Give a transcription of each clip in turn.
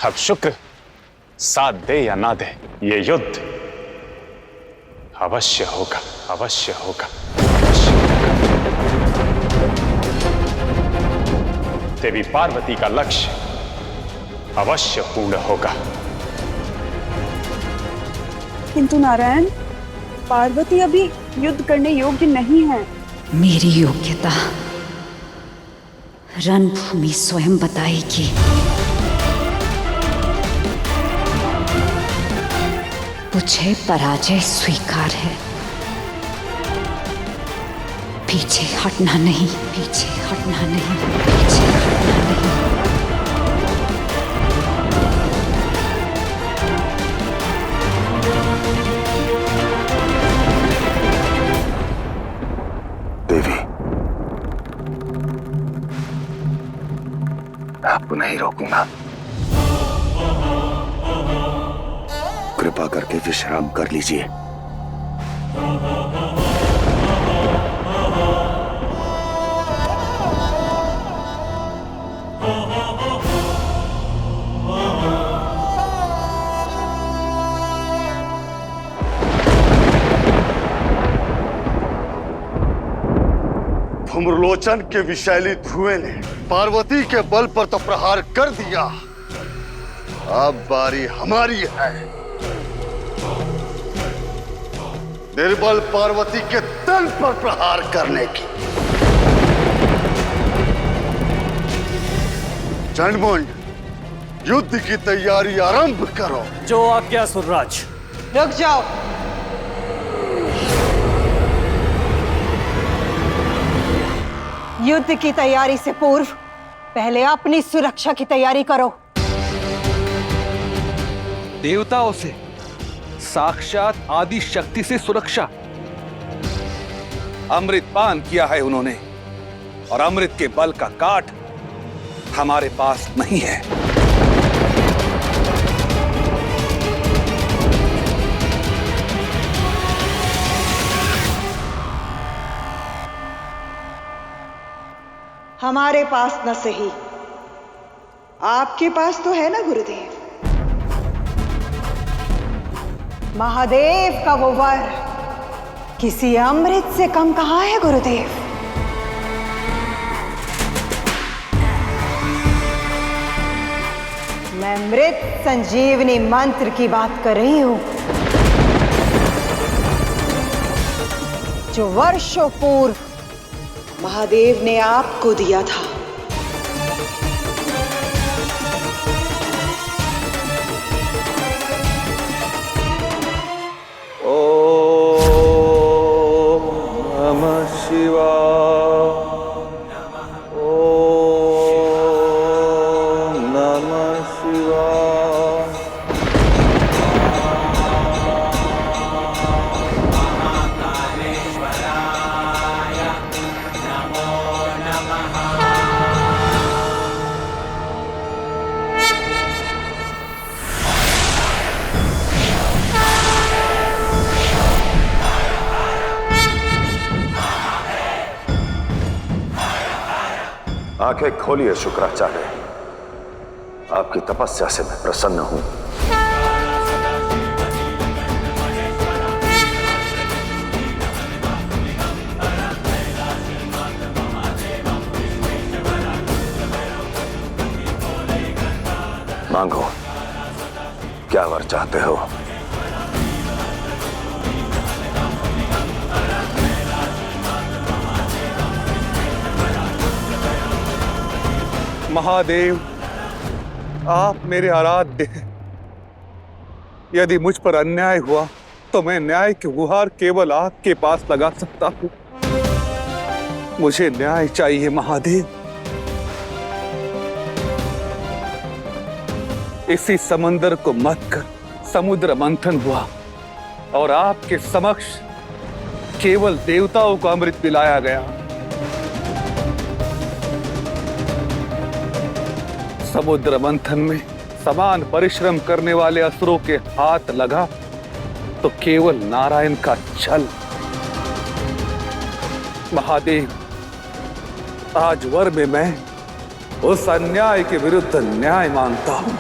अब शुक्र साथ दे या ना दे, ये युद्ध अवश्य होगा, अवश्य होगा, अवश्य होगा। देवी पार्वती का लक्ष्य अवश्य पूर्ण होगा। किंतु नारायण, पार्वती अभी युद्ध करने योग्य नहीं है। मेरी योग्यता रणभूमि स्वयं बताएगी। मुझे पराजय स्वीकार है, पीछे हटना नहीं, पीछे हटना नहीं, पीछे हटना नहीं। देवी, आपको नहीं रोकूंगा। कृपा करके विश्राम कर लीजिए। धूम्रलोचन के विषैली धुएं ने पार्वती के बल पर तो प्रहार कर दिया, अब बारी हमारी है निर्बल पार्वती के तन पर प्रहार करने की। चंडमुंड, युद्ध की तैयारी आरंभ करो। जो आज्ञा सुरराज। रुक जाओ। युद्ध की तैयारी से पूर्व पहले अपनी सुरक्षा की तैयारी करो। देवताओं से, साक्षात आदि शक्ति से सुरक्षा। अमृत पान किया है उन्होंने और अमृत के बल का काट हमारे पास नहीं है। हमारे पास न सही, आपके पास तो है ना गुरुदेव। महादेव का वो वर किसी अमृत से कम कहाँ है गुरुदेव। मैं मृत संजीवनी मंत्र की बात कर रही हूं, जो वर्षों पूर्व महादेव ने आपको दिया था। आंखें खोलिए शुक्राचार्य, आपकी तपस्या से मैं प्रसन्न हूं। मांगो, क्या वर चाहते हो? महादेव, आप मेरे आराध्य हैं। यदि मुझ पर अन्याय हुआ तो मैं न्याय की गुहार केवल आपके पास लगा सकता हूं। मुझे न्याय चाहिए महादेव। इसी समंदर को मत कर समुद्र मंथन हुआ और आपके समक्ष केवल देवताओं को अमृत पिलाया गया। समुद्र मंथन में समान परिश्रम करने वाले असुरों के हाथ लगा तो केवल नारायण का छल। महादेव, आज वर में मैं उस अन्याय के विरुद्ध न्याय मांगता हूं।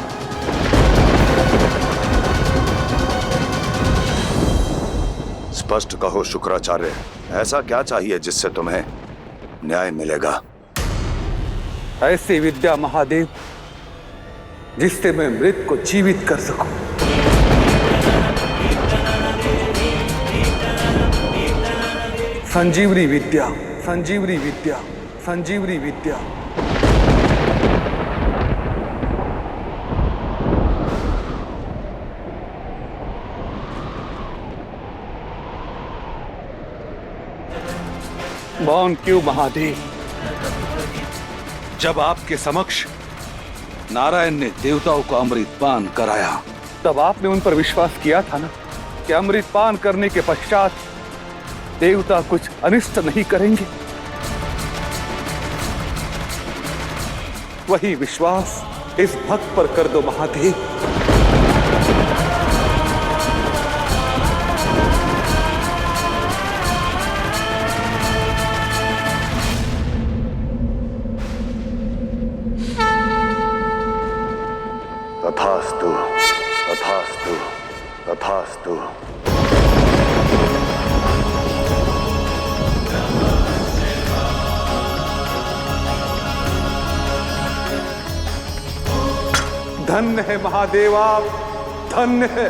स्पष्ट कहो शुक्राचार्य, ऐसा क्या चाहिए जिससे तुम्हें न्याय मिलेगा? ऐसी विद्या महादेव जिससे मैं मृत को जीवित कर सकूं। संजीवनी विद्या, संजीवनी विद्या, संजीवनी विद्या। मौन क्यों महादेव? जब आपके समक्ष नारायण ने देवताओं को अमृतपान कराया, तब आपने उन पर विश्वास किया था ना कि अमृतपान करने के पश्चात देवता कुछ अनिष्ट नहीं करेंगे। वही विश्वास इस भक्त पर कर दो महादेव। तथास्तु, तथास्तु, तथास्तु। धन्य है महादेव, आप धन्य है।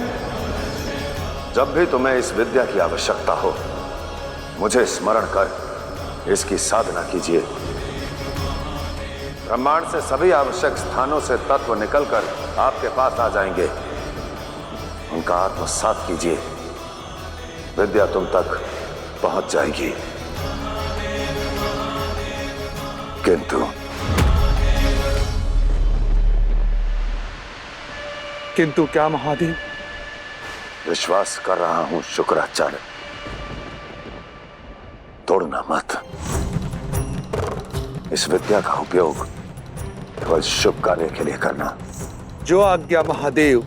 जब भी तुम्हें इस विद्या की आवश्यकता हो, मुझे स्मरण कर इसकी साधना कीजिए। ब्रह्मांड से सभी आवश्यक स्थानों से तत्व निकलकर आपके पास आ जाएंगे। उनका आत्मसात कीजिए, विद्या तुम तक पहुंच जाएगी। किंतु क्या महादेव? विश्वास कर रहा हूं शुक्राचार्य, तोड़ना मत। इस विद्या का उपयोग केवल शुभ कार्य के लिए करना। जो आज्ञा महादेव।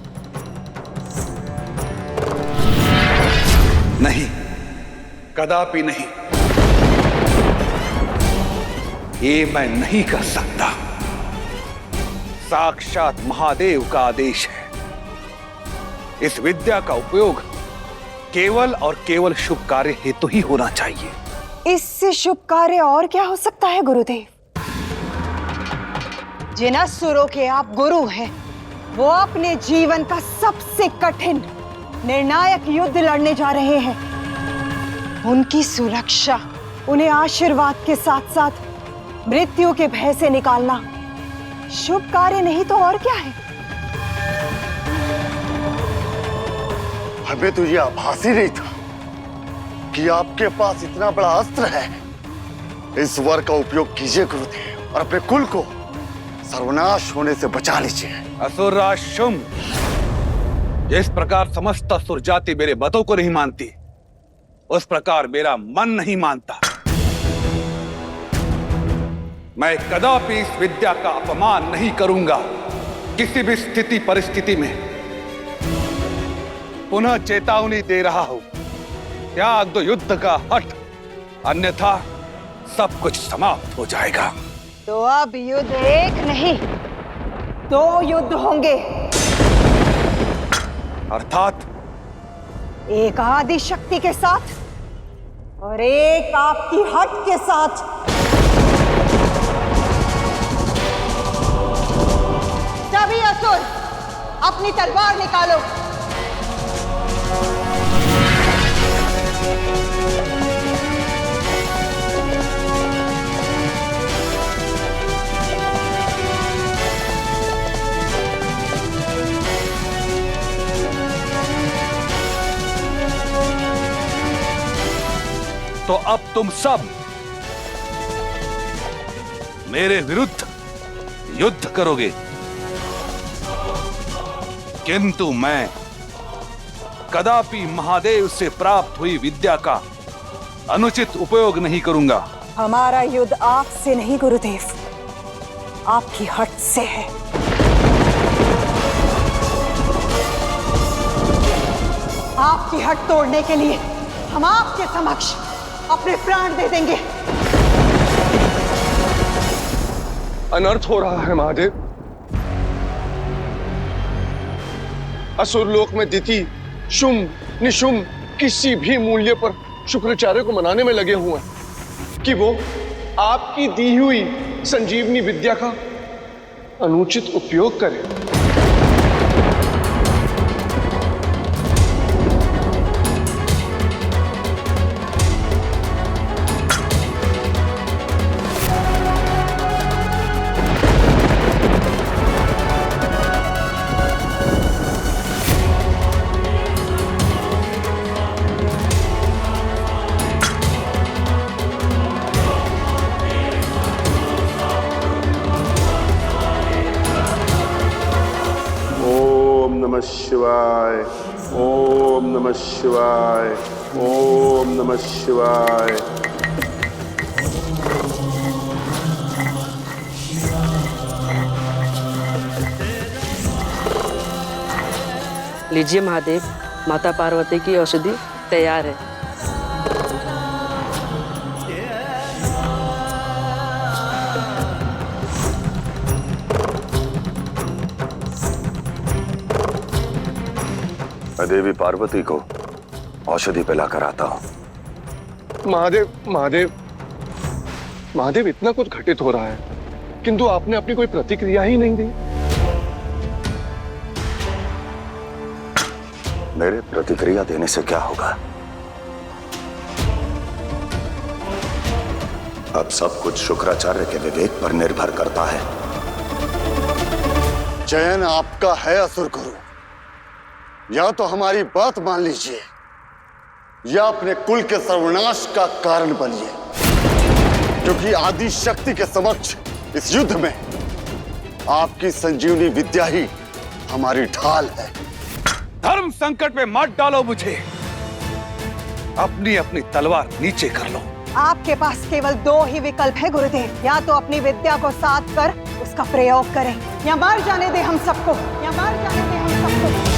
नहीं, कदापि नहीं। ये मैं नहीं कर सकता। साक्षात महादेव का आदेश है। इस विद्या का उपयोग केवल और केवल शुभ कार्य हेतु ही होना चाहिए। इससे शुभ कार्य और क्या हो सकता है गुरुदेव? जिन असुरों के आप गुरु हैं, वो अपने जीवन का सबसे कठिन निर्णायक युद्ध लड़ने जा रहे हैं। उनकी सुरक्षा, उन्हें आशीर्वाद के साथ साथ मृत्यु के भय से निकालना शुभ कार्य नहीं तो और क्या है? हमें तो ये आभास ही नहीं था कि आपके पास इतना बड़ा अस्त्र है। इस वर का उपयोग कीजिए गुरुदेव, और अपने कुल को सर्वनाश होने से बचा लीजिए। असुरराज शुंभ, जिस प्रकार समस्त असुर जाति मेरे मतों को नहीं मानती, उस प्रकार मेरा मन नहीं मानता। मैं कदापि इस विद्या का अपमान नहीं करूंगा। किसी भी स्थिति परिस्थिति में पुनः चेतावनी दे रहा हूं, त्याग दो युद्ध का हठ, अन्यथा सब कुछ समाप्त हो जाएगा। तो अब युद्ध एक नहीं, 2 युद्ध होंगे। अर्थात एक आदि शक्ति के साथ और एक आपकी हट के साथ। सभी असुर अपनी तलवार निकालो। तो अब तुम सब मेरे विरुद्ध युद्ध करोगे, किंतु मैं कदापि महादेव से प्राप्त हुई विद्या का अनुचित उपयोग नहीं करूंगा। हमारा युद्ध आपसे नहीं गुरुदेव, आपकी हट से है। आपकी हट तोड़ने के लिए हम आपके समक्ष अपने प्राण दे देंगे। अनर्थ हो रहा है महादेव। असुर लोक में दिति, शुंभ, निशुंभ किसी भी मूल्य पर शुक्राचार्य को मनाने में लगे हुए हैं कि वो आपकी दी हुई संजीवनी विद्या का अनुचित उपयोग करे। शिवाय ओम नमः शिवाय ओम नमः शिवाय। लीजिए महादेव, माता पार्वती की औषधि तैयार है। मैं देवी पार्वती को औषधि पिलाकर आता हूं। महादेव महादेव महादेव, इतना कुछ घटित हो रहा है किंतु आपने अपनी कोई प्रतिक्रिया ही नहीं दी। मेरे प्रतिक्रिया देने से क्या होगा? अब सब कुछ शुक्राचार्य के विवेक पर निर्भर करता है। चयन आपका है असुर गुरु, या तो हमारी बात मान लीजिए या अपने कुल के सर्वनाश का कारण बनिए, क्योंकि आदि शक्ति के समक्ष इस युद्ध में आपकी संजीवनी विद्या ही हमारी ढाल है। धर्म संकट में मत डालो मुझे। अपनी अपनी तलवार नीचे कर लो। आपके पास केवल दो ही विकल्प है गुरुदेव, या तो अपनी विद्या को साध कर उसका प्रयोग करें या मार जाने दे हम सबको, या मार जाने दे हम सबको।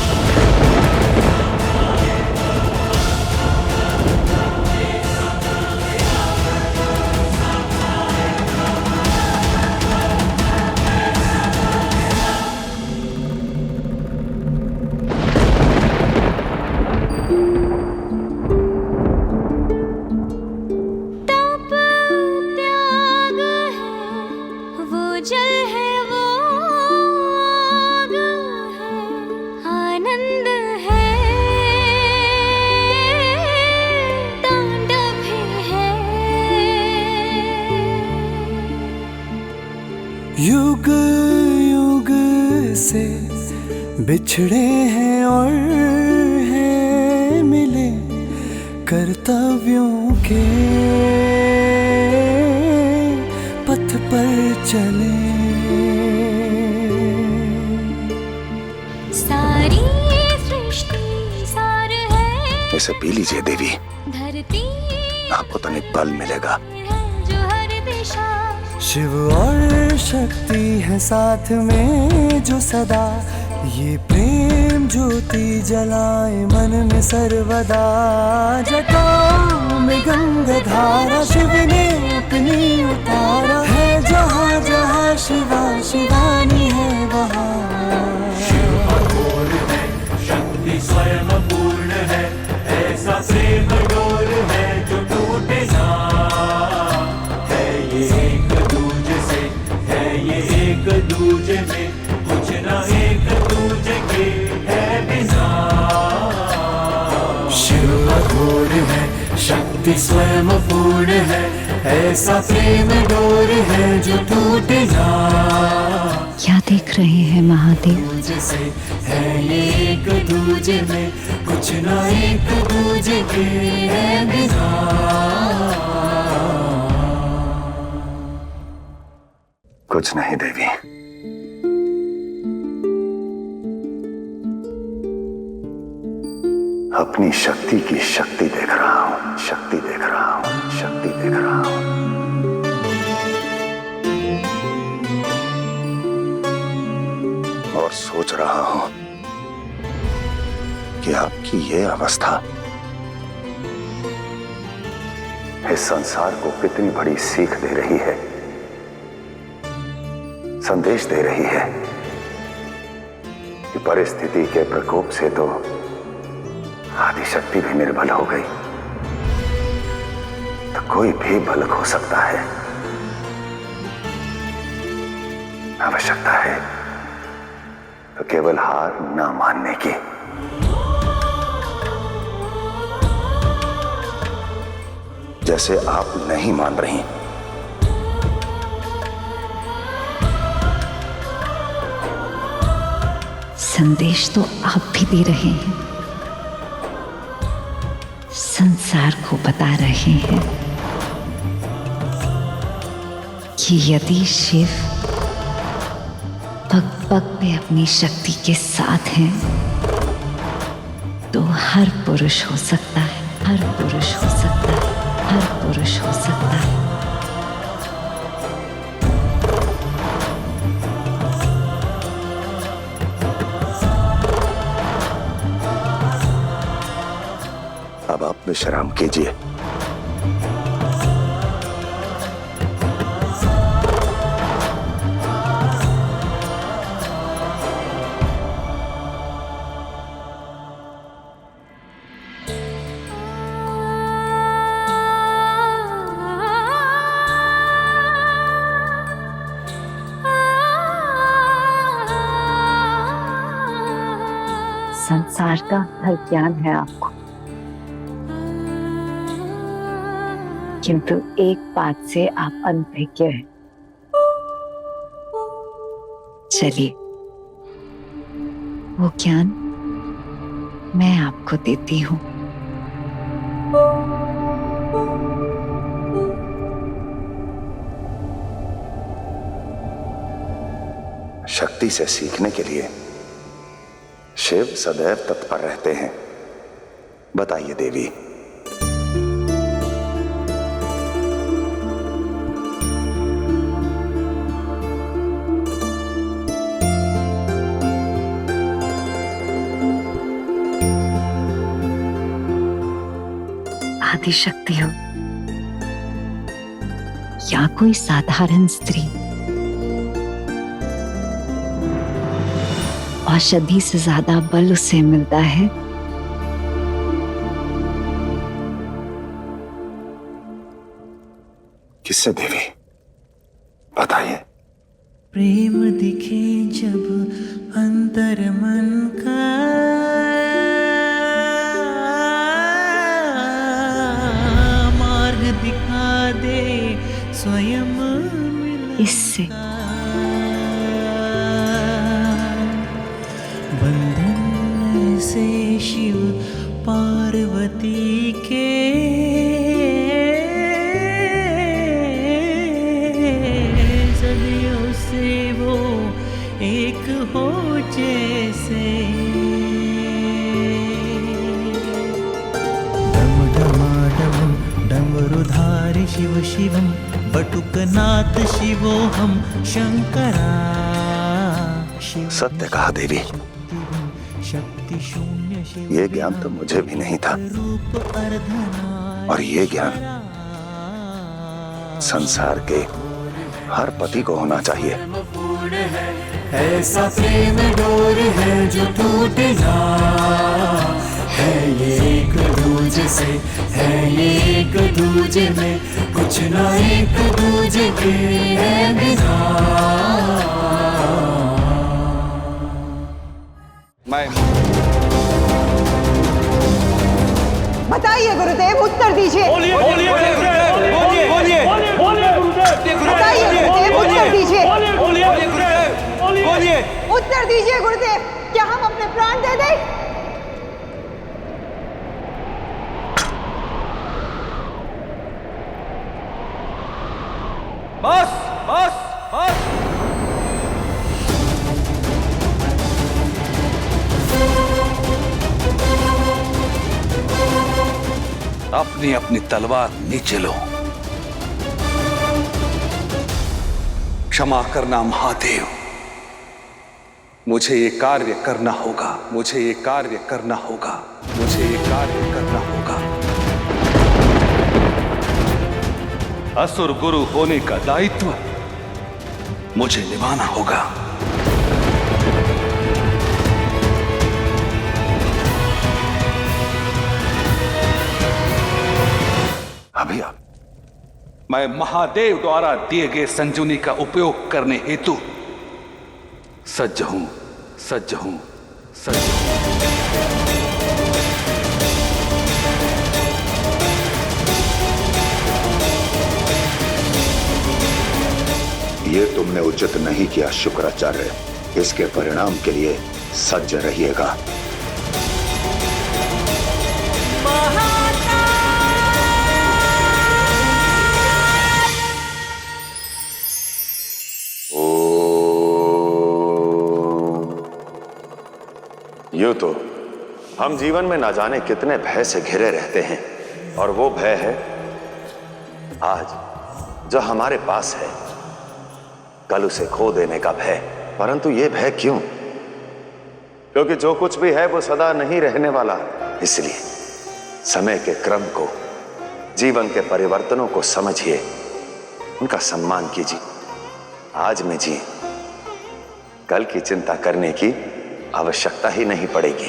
युग युग से बिछड़े हैं और हैं मिले कर्तव्यों के पथ पर चले। सारी सृष्टि सार है, इसे पी लीजिए देवी, धरती आपको तनिक बल मिलेगा। जो हर दिशा शिव और शक्ति है साथ में जो सदा, ये प्रेम ज्योति जलाए मन में सर्वदा। जटाओं में गंगा धारा शिव ने अपनी उतारा है, जहाँ जहाँ शिवा शिवानी है वहाँ। शिव अघोर है, शक्ति स्वयं पूर्ण है, ऐसा प्रेम डोर है जो टूटे ना। एक दूजे में कुछ ना एक दूजे के है बिना। शिव अघोर है, शक्ति स्वयं पूर्ण है, ऐसा प्रेम डोर है जो टूटे ना। क्या देख रहे हैं महादेव? जैसे है ये एक दूजे में कुछ ना एक दूजे के है बिना। कुछ नहीं देवी, अपनी शक्ति की शक्ति देख रहा हूं, शक्ति देख रहा हूं, शक्ति देख रहा हूं। और सोच रहा हूं कि आपकी ये अवस्था इस संसार को कितनी बड़ी सीख दे रही है, संदेश दे रही है कि परिस्थिति के प्रकोप से तो आदि शक्ति भी निर्बल हो गई तो कोई भी बलक हो सकता है। आवश्यकता है तो केवल हार ना मानने की। जैसे आप नहीं मान रही। संदेश तो आप भी दे रहे हैं, संसार को बता रहे हैं कि यदि शिव पग पग पे अपनी शक्ति के साथ हैं तो हर पुरुष हो सकता है, हर पुरुष हो सकता है, हर पुरुष हो सकता है। अब आप विश्राम कीजिए। संसार का हर ज्ञान है आपको, किंतु एक बात से आप अनभिज्ञ हैं। चलिए, वो ज्ञान मैं आपको देती हूँ। शक्ति से सीखने के लिए शिव सदैव तत्पर रहते हैं। बताइए देवी। आदिशक्ति हो या कोई साधारण स्त्री, औषधि से ज्यादा बल उसे मिलता है किससे देवी? बताइए। प्रेम दिखे जब अंतर मन का, मार्ग दिखा दे स्वयं इससे बंधन से शिव पार्वती के सदियों से वो एक हो जैसे। डम डमाडम डमरुधारी शिव शिवम बटुकनाथ शिवोहम शंकरा। सत्य कहा देवी, ये ज्ञान तो मुझे भी नहीं था, और ये ज्ञान संसार के हर पति को होना चाहिए। ऐसा प्रेम डोर है जो टूट ना है, ये एक दूजे से है, ये एक दूजे में कुछ ना एक दूजे के है बिना। बताइए गुरुदेव, उत्तर दीजिए। बोलिए बोलिए बोलिए बोलिए बोलिए बताइए गुरुदेव, उत्तर दीजिए। बोलिए उत्तर दीजिए गुरुदेव, क्या हम अपने प्राण दे दें? बस बस बस। अपनी अपनी तलवार नीचे लो। क्षमा करना महादेव, मुझे ये कार्य करना होगा, मुझे ये कार्य करना होगा, मुझे ये कार्य करना होगा। असुर गुरु होने का दायित्व मुझे निभाना होगा। अभी आप? मैं महादेव द्वारा दिए गए संजीवनी का उपयोग करने हेतु सज्ज हूं, सज्ज हूं, सज्ज हूं। ये तुमने उचित नहीं किया शुक्राचार्य। इसके परिणाम के लिए सज्ज रहिएगा। यूं तो हम जीवन में ना जाने कितने भय से घिरे रहते हैं, और वो भय है आज जो हमारे पास है, कल उसे खो देने का भय। परंतु ये भय क्यों? क्योंकि जो कुछ भी है वो सदा नहीं रहने वाला। इसलिए समय के क्रम को, जीवन के परिवर्तनों को समझिए, उनका सम्मान कीजिए। आज में जी, कल की चिंता करने की आवश्यकता ही नहीं पड़ेगी।